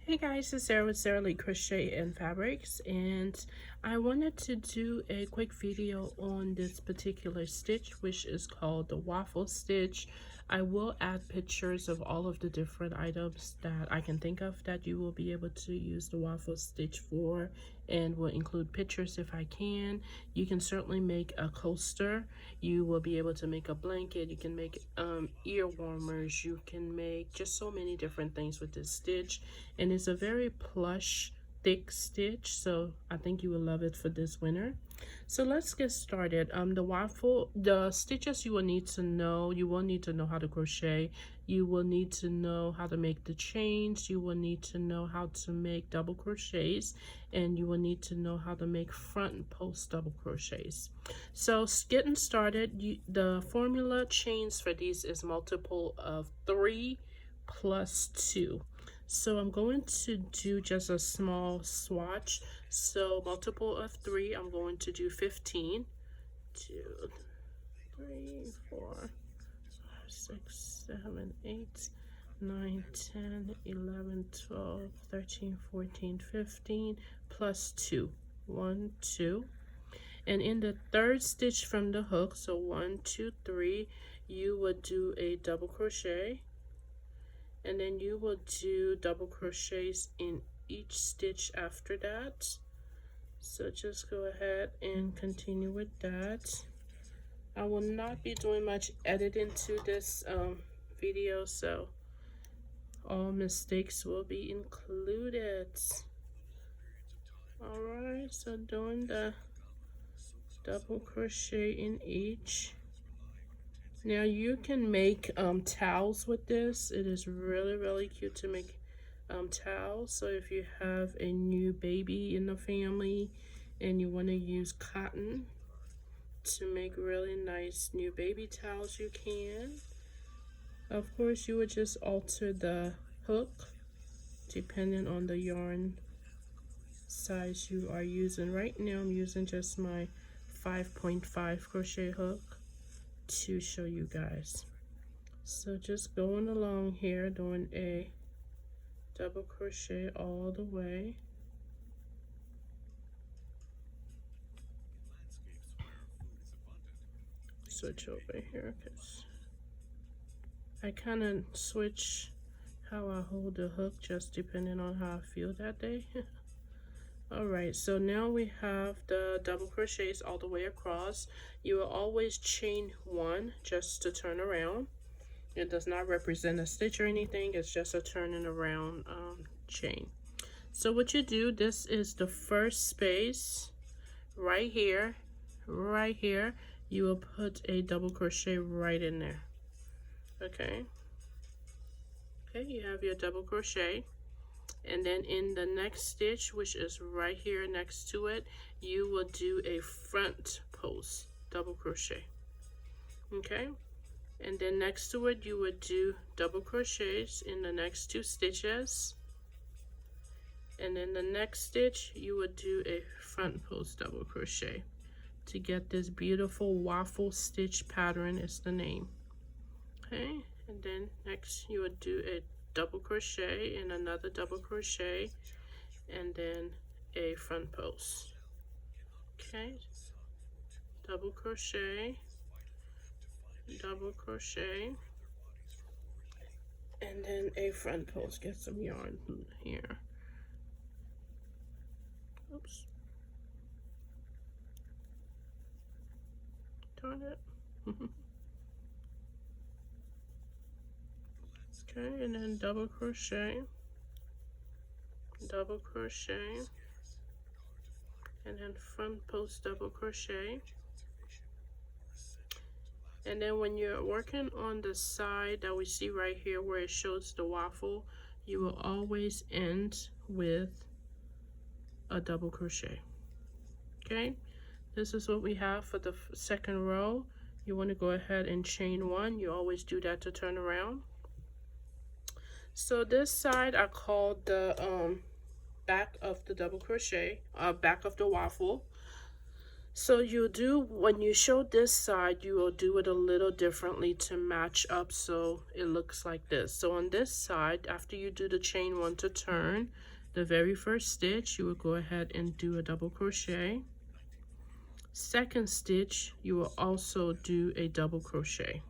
Hey guys, it's Sarah with SarahleeCrochet&Fabrics, and I wanted to do a quick video on this particular stitch, which is called the waffle stitch. I will add pictures of all of the different items that I can think of that you will be able to use the waffle stitch for, and will include pictures if I can. You can certainly make a coaster. You will be able to make a blanket. You can make ear warmers. You can make just so many different things with this stitch, and it's a very plush, thick stitch, so I think you will love it for this winter. So let's get started. The stitches you will need to know: you will need to know how to crochet, you will need to know how to make the chains, you will need to know how to make double crochets, and you will need to know how to make front post double crochets. So getting started, the formula chains for these is multiple of 3 plus 2. So I'm going to do just a small swatch. So multiple of 3, I'm going to do 15. 2, 3, 4, 5, 6, 7, 8, 9, 10, 11, 12, 13, 14, 15, plus 2. 1, 2. And in the third stitch from the hook, so 1, 2, 3, you would do a double crochet, and then you will do double crochets in each stitch after that. So just go ahead and continue with that. I will not be doing much editing to this video, so all mistakes will be included. Alright, so doing the double crochet in each. Now you can make towels with this. It is really cute to make towels. So if you have a new baby in the family and you want to use cotton to make really nice new baby towels, you can. Of course, you would just alter the hook depending on the yarn size you are using. Right now I'm using just my 5.5 crochet hook to show you guys. So just going along here, doing a double crochet all the way. Switch over here because I kind of switch how I hold the hook just depending on how I feel that day. Alright, so now we have the double crochets all the way across. You will always chain 1 just to turn around. It does not represent a stitch or anything, it's just a turning around chain. So what you do, this is the first space right here, you will put a double crochet right in there. Okay, you have your double crochet. And then in the next stitch, which is right here next to it, you will do a front post double crochet. Okay, and then next to it you would do double crochets in the next 2 stitches, and then the next stitch you would do a front post double crochet to get this beautiful waffle stitch pattern is the name. Okay, and then next you would do a double crochet and another double crochet, and then a front post. Okay, double crochet, double crochet, and then a front post. Get some yarn here. Oops, darn it. Okay, and then double crochet, and then front post double crochet. And then when you're working on the side that we see right here where it shows the waffle, you will always end with a double crochet. Okay, this is what we have for the second row. You want to go ahead and chain 1. You always do that to turn around. So this side I call the back of the double crochet, back of the waffle. So you'll do, when you show this side, you will do it a little differently to match up so it looks like this. So on this side, after you do the chain 1 to turn, the very first stitch, you will go ahead and do a double crochet. Second stitch, you will also do a double crochet.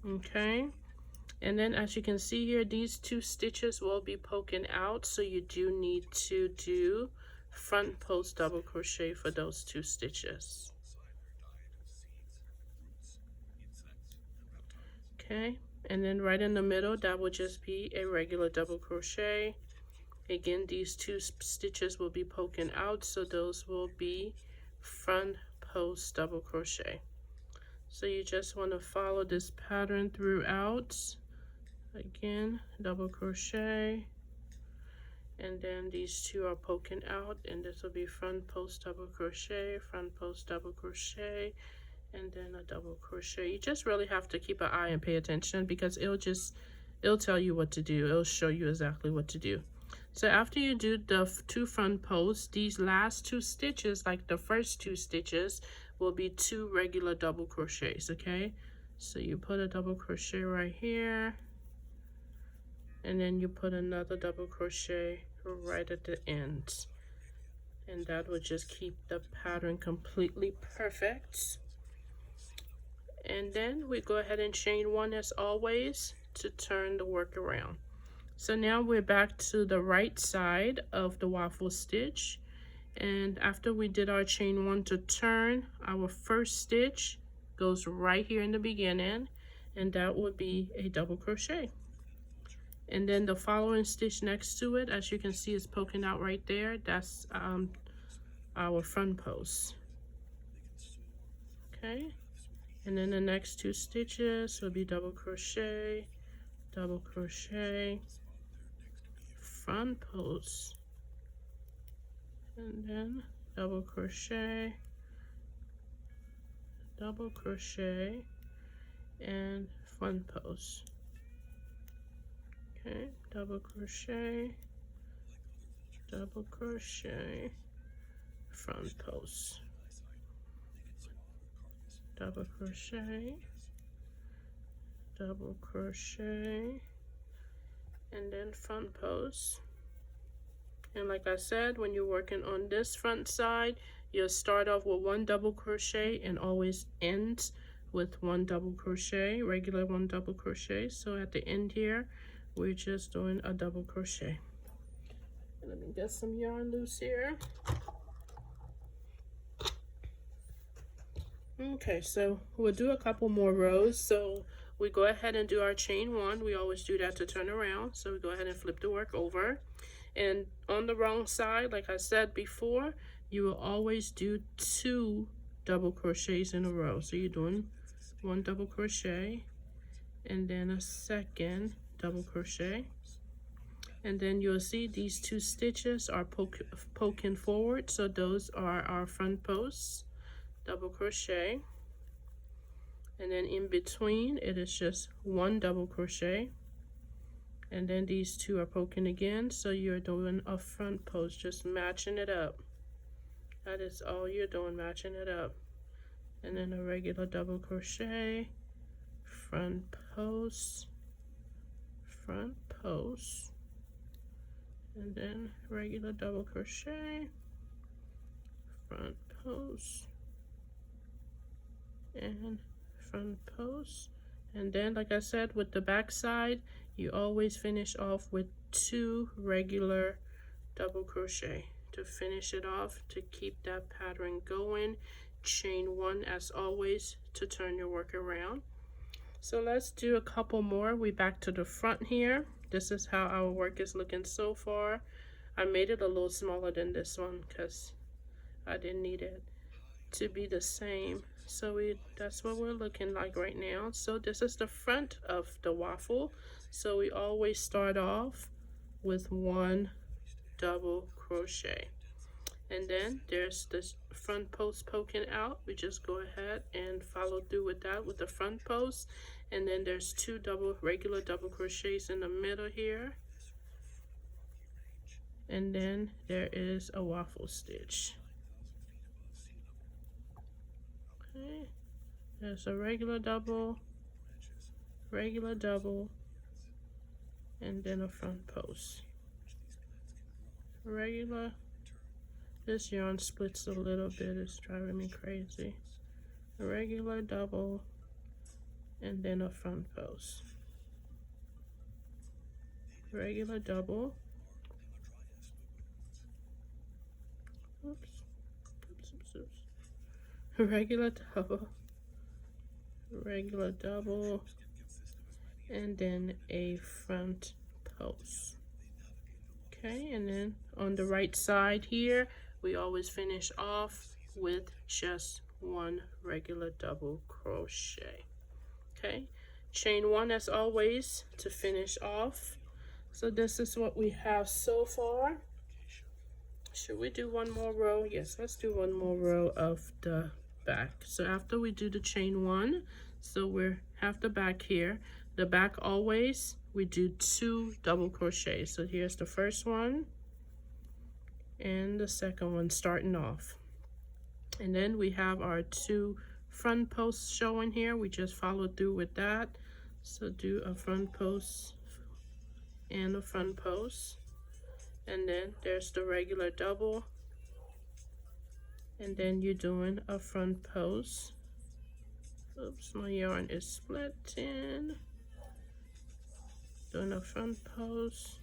Okay, and then as you can see here, these 2 stitches will be poking out, so you do need to do front post double crochet for those 2 stitches. Okay, and then right in the middle, that will just be a regular double crochet. Again, these 2 stitches will be poking out, so those will be front post double crochet. So you just want to follow this pattern throughout. Again, double crochet, and then these 2 are poking out, and this will be front post double crochet, front post double crochet, and then a double crochet. You just really have to keep an eye and pay attention, because it'll tell you what to do. It'll show you exactly what to do. So after you do the 2 front posts, these last 2 stitches, like the first 2 stitches, will be 2 regular double crochets. Okay, so you put a double crochet right here, and then you put another double crochet right at the end, and that will just keep the pattern completely perfect. And then we go ahead and chain 1 as always to turn the work around. So now we're back to the right side of the waffle stitch, and after we did our chain 1 to turn, our first stitch goes right here in the beginning, and that would be a double crochet. And then the following stitch next to it, as you can see, is poking out right there. That's our front post. Okay, and then the next 2 stitches will be double crochet, front post, and then double crochet, and front post. Okay, double crochet, front post, double crochet, and then front post. And like I said, when you're working on this front side, you'll start off with 1 double crochet and always end with 1 double crochet, regular 1 double crochet. So at the end here, we're just doing a double crochet. Let me get some yarn loose here. Okay, so we'll do a couple more rows. So we go ahead and do our chain 1. We always do that to turn around. So we go ahead and flip the work over. And on the wrong side, like I said before, you will always do 2 double crochets in a row. So you're doing 1 double crochet, and then a second double crochet, and then you'll see these 2 stitches are poking forward, so those are our front posts, double crochet, and then in between it is just 1 double crochet, and then these 2 are poking again, so you're doing a front post, just matching it up. That is all you're doing, matching it up. And then a regular double crochet, front post, and then regular double crochet, front post, and front post. And then, like I said, with the back side, you always finish off with 2 regular double crochet to finish it off, to keep that pattern going. Chain 1 as always to turn your work around. So let's do a couple more. We back to the front here. This is how our work is looking so far. I made it a little smaller than this one because I didn't need it to be the same. So that's what we're looking like right now. So this is the front of the waffle. So we always start off with 1 double crochet, and then there's this front post poking out. We just go ahead and follow through with that with the front post, and then there's 2 regular double crochets in the middle here, and then there is a waffle stitch. Okay, there's a regular double, and then a front post. Regular. This yarn splits a little bit, it's driving me crazy. A regular double, and then a front post. Regular double. Oops. Regular double, and then a front post. Okay, and then on the right side here, we always finish off with just one regular double crochet. Okay, chain one as always to finish off. So this is what we have so far. Should we do one more row? Yes, let's do one more row of the back. So after we do the chain one, so we're half the back here. The back always, we do 2 double crochets. So here's the first one and the second one starting off. And then we have our 2 front posts showing here. We just follow through with that. So do a front post and a front post. And then there's the regular double, and then you're doing a front post. Oops, my yarn is splitting. Doing a front post,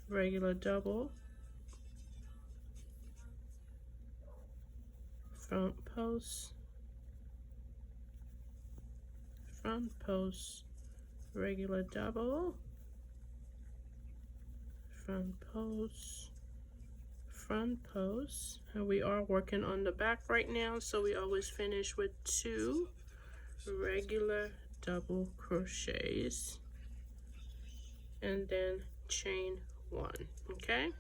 regular double, front post, regular double, front post, and we are working on the back right now, so we always finish with 2 regular double crochets and then chain 1. Okay,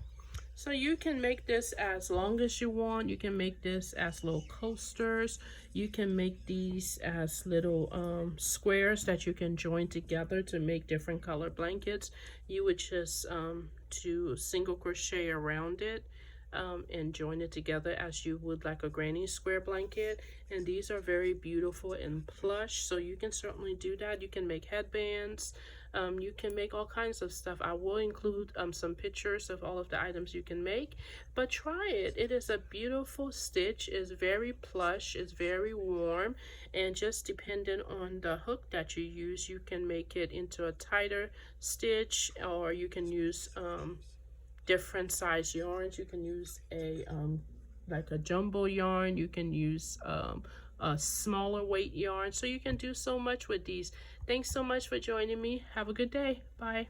so you can make this as long as you want. You can make this as little coasters. You can make these as little squares that you can join together to make different color blankets. You would just do single crochet around it and join it together as you would like a granny square blanket. And these are very beautiful and plush, so you can certainly do that. You can make headbands. You can make all kinds of stuff. I will include some pictures of all of the items you can make, but try it. It is a beautiful stitch. It's very plush, it's very warm, and just depending on the hook that you use, you can make it into a tighter stitch, or you can use different size yarns. You can use a like a jumbo yarn. You can use a smaller weight yarn. So you can do so much with these. Thanks so much for joining me. Have a good day. Bye.